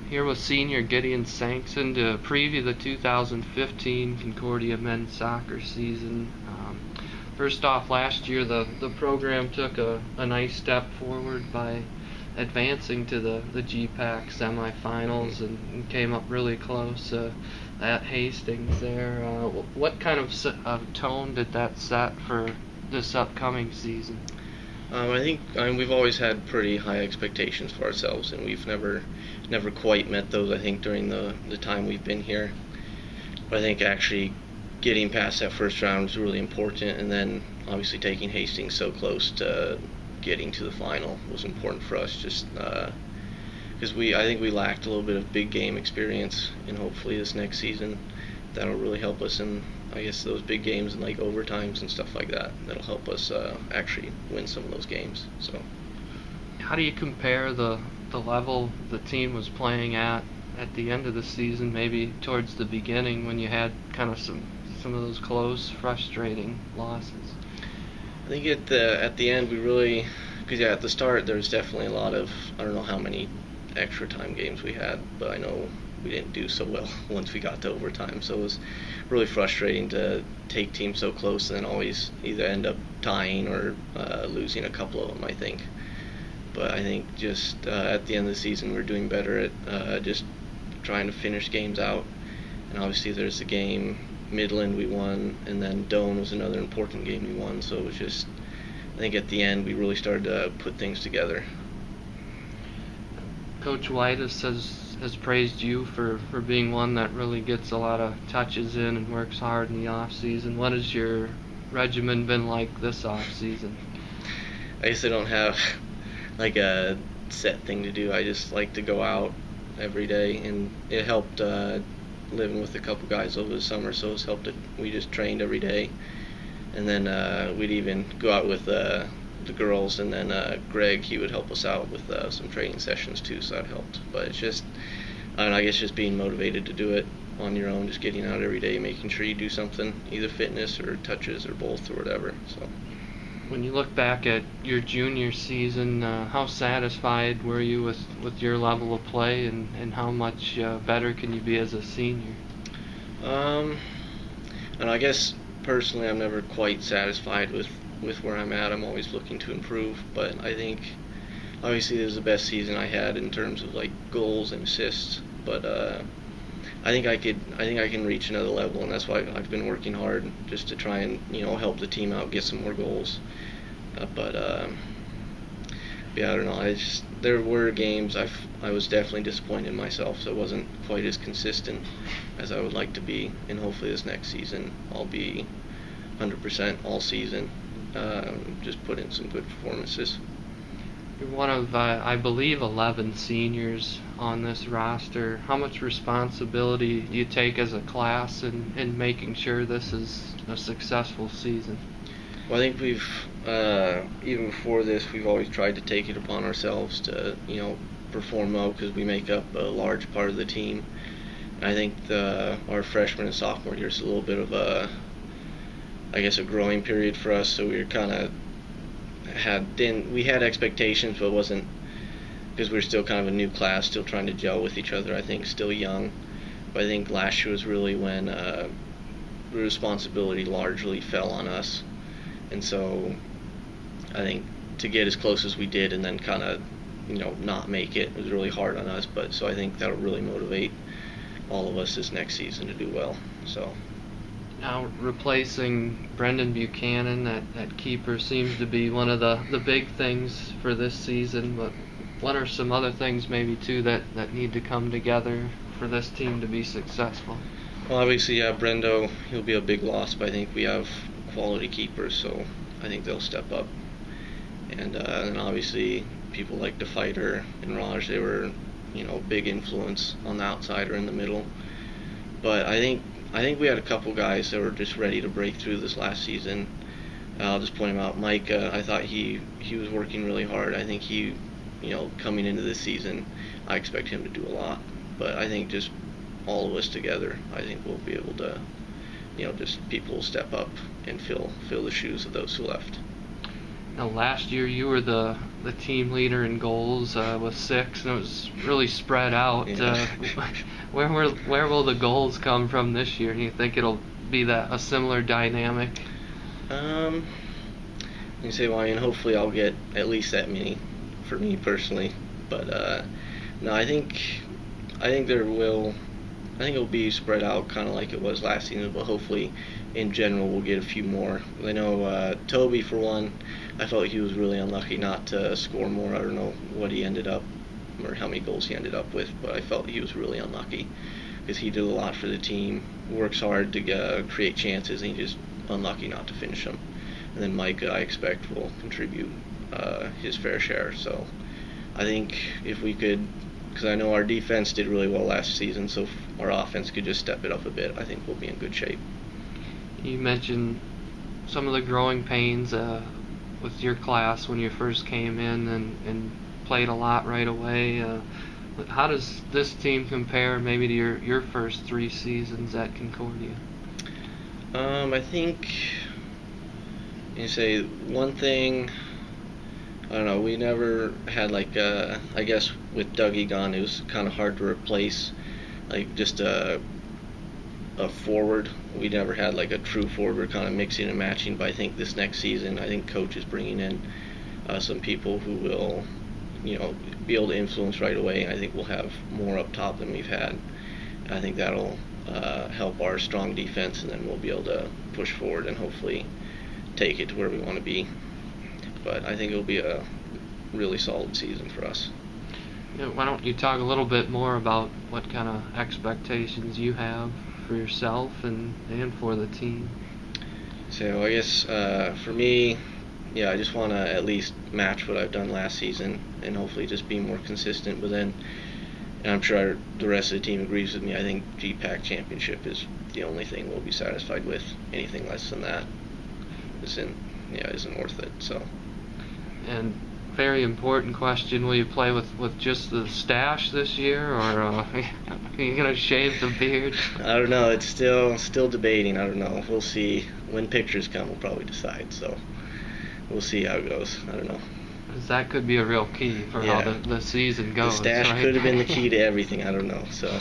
here with senior Gideon Soenksen to preview the 2015 Concordia men's soccer season. First off, last year the program took a nice step forward by advancing to the GPAC semifinals and came up really close at Hastings there. What kind of tone did that set for this upcoming season? I think we've always had pretty high expectations for ourselves, and we've never quite met those, I think, during the time we've been here. But I think actually getting past that first round was really important, and then obviously taking Hastings so close to getting to the final was important for us, just because I think we lacked a little bit of big game experience, and hopefully this next season that'll really help us in, I guess, those big games and like overtimes and stuff like that. That'll help us actually win some of those games. So, how do you compare the level the team was playing at the end of the season, maybe towards the beginning when you had kind of some of those close, frustrating losses? I think at the end we really, because at the start there was definitely a lot of, I don't know how many extra time games we had, but I know we didn't do so well once we got to overtime. So it was really frustrating to take teams so close and then always either end up tying or losing a couple of them, I think. But I think just at the end of the season we're doing better at just trying to finish games out. And obviously there's the game Midland we won, and then Doan was another important game we won. So it was just, I think at the end we really started to put things together. Coach White has praised you for being one that really gets a lot of touches in and works hard in the off season. What has your regimen been like this off season? I guess I don't have like a set thing to do. I just like to go out every day, and it helped living with a couple guys over the summer, so it's helped that we just trained every day. And then we'd even go out with the girls, and then Greg, he would help us out with some training sessions too, so that helped. But it's just, I don't know, I guess just being motivated to do it on your own, just getting out every day, making sure you do something, either fitness or touches or both or whatever. So when you look back at your junior season, how satisfied were you with your level of play, and how much better can you be as a senior? And I guess personally I'm never quite satisfied with where I'm at. I'm always looking to improve, but I think obviously this is the best season I had in terms of like goals and assists, but I think I can reach another level, and that's why I've been working hard just to try and help the team out, get some more goals. But yeah, I don't know. There were games I was definitely disappointed in myself, so I wasn't quite as consistent as I would like to be. And hopefully this next season I'll be 100% all season. Just put in some good performances. You're one of, I believe, 11 seniors on this roster. How much responsibility do you take as a class in making sure this is a successful season? Well, I think we've, even before this, we've always tried to take it upon ourselves to, perform well, because we make up a large part of the team. And I think our freshman and sophomore year is a little bit of a growing period for us, so we were kind of we had expectations, but it wasn't, because we were still kind of a new class, still trying to gel with each other, I think, still young. But I think last year was really when the responsibility largely fell on us, and so I think to get as close as we did and then kind of not make it was really hard on us. But so I think that'll really motivate all of us this next season to do well. So now replacing Brendan Buchanan at keeper seems to be one of the big things for this season, but what are some other things maybe too that need to come together for this team to be successful? Well, obviously, Brendo, he'll be a big loss, but I think we have quality keepers, so I think they'll step up. And obviously people like DeFighter and Raj, they were big influence on the outside or in the middle. But I think we had a couple guys that were just ready to break through this last season. I'll just point him out. Mike, I thought he was working really hard. I think he, coming into this season, I expect him to do a lot. But I think just all of us together, I think we'll be able to, just people will step up and fill the shoes of those who left. Now, last year you were the team leader in goals with 6, and it was really spread out. Yeah. Where will the goals come from this year? Do you think it'll be a similar dynamic? You say, well, hopefully I'll get at least that many for me personally. But no, I think it'll be spread out kind of like it was last season. But hopefully, in general, we'll get a few more. I know Toby, for one, I felt he was really unlucky not to score more. I don't know what he ended up or how many goals he ended up with, but I felt he was really unlucky because he did a lot for the team, works hard to create chances, and he's just unlucky not to finish them. And then Mike, I expect, will contribute his fair share. So I think if we could, because I know our defense did really well last season, so if our offense could just step it up a bit, I think we'll be in good shape. You mentioned some of the growing pains with your class when you first came in and played a lot right away. How does this team compare maybe to your first 3 seasons at Concordia? I think you say one thing. I don't know. We never had I guess with Dougie gone, it was kind of hard to replace just a forward. We never had a true forward kind of mixing and matching. But I think this next season, I think coach is bringing in some people who will, be able to influence right away. I think we'll have more up top than we've had. I think that'll help our strong defense, and then we'll be able to push forward and hopefully take it to where we want to be. But I think it'll be a really solid season for us. Yeah, why don't you talk a little bit more about what kind of expectations you have for yourself and for the team? So I guess for me, I just want to at least match what I've done last season and hopefully just be more consistent. But then, and I'm sure the rest of the team agrees with me, I think GPAC championship is the only thing we'll be satisfied with. Anything less than that isn't worth it. So. And very important question: will you play with just the stash this year, or are you gonna shave the beard? I don't know. It's still debating. I don't know. We'll see. When pictures come, we'll probably decide. So we'll see how it goes. I don't know. That could be a real key for how the season goes. The stash right? could have been the key to everything. I don't know. So.